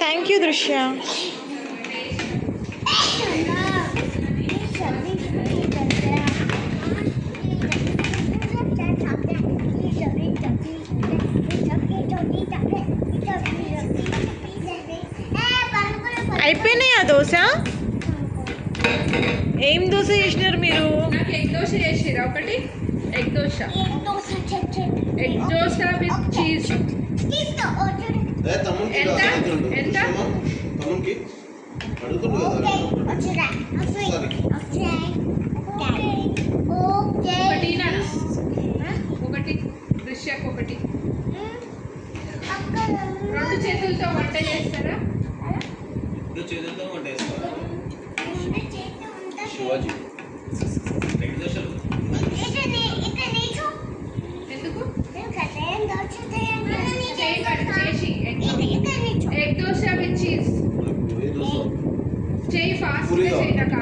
Thank you దృశ్య. అయిపోయినాయా దోశ? ఏం దోశ చేసినారు మీరు? నాకు ఎగ్ దోశ చేసిరా ఒకటి. Egg dosa with cheese. ఎంత ఎంత? ఒకటి దృశ్యకు ఒకటి. 2 చేతులతో వంట చేస్తారా? 2 చేతులతో వంట చేస్తారా? శివాజీ ఎగ్ దోశలు ఎందుకు చేసి ఎగ్ దోశ విత్ చీజ్ చేయి. ఫాస్ట్ చేయి. నాకు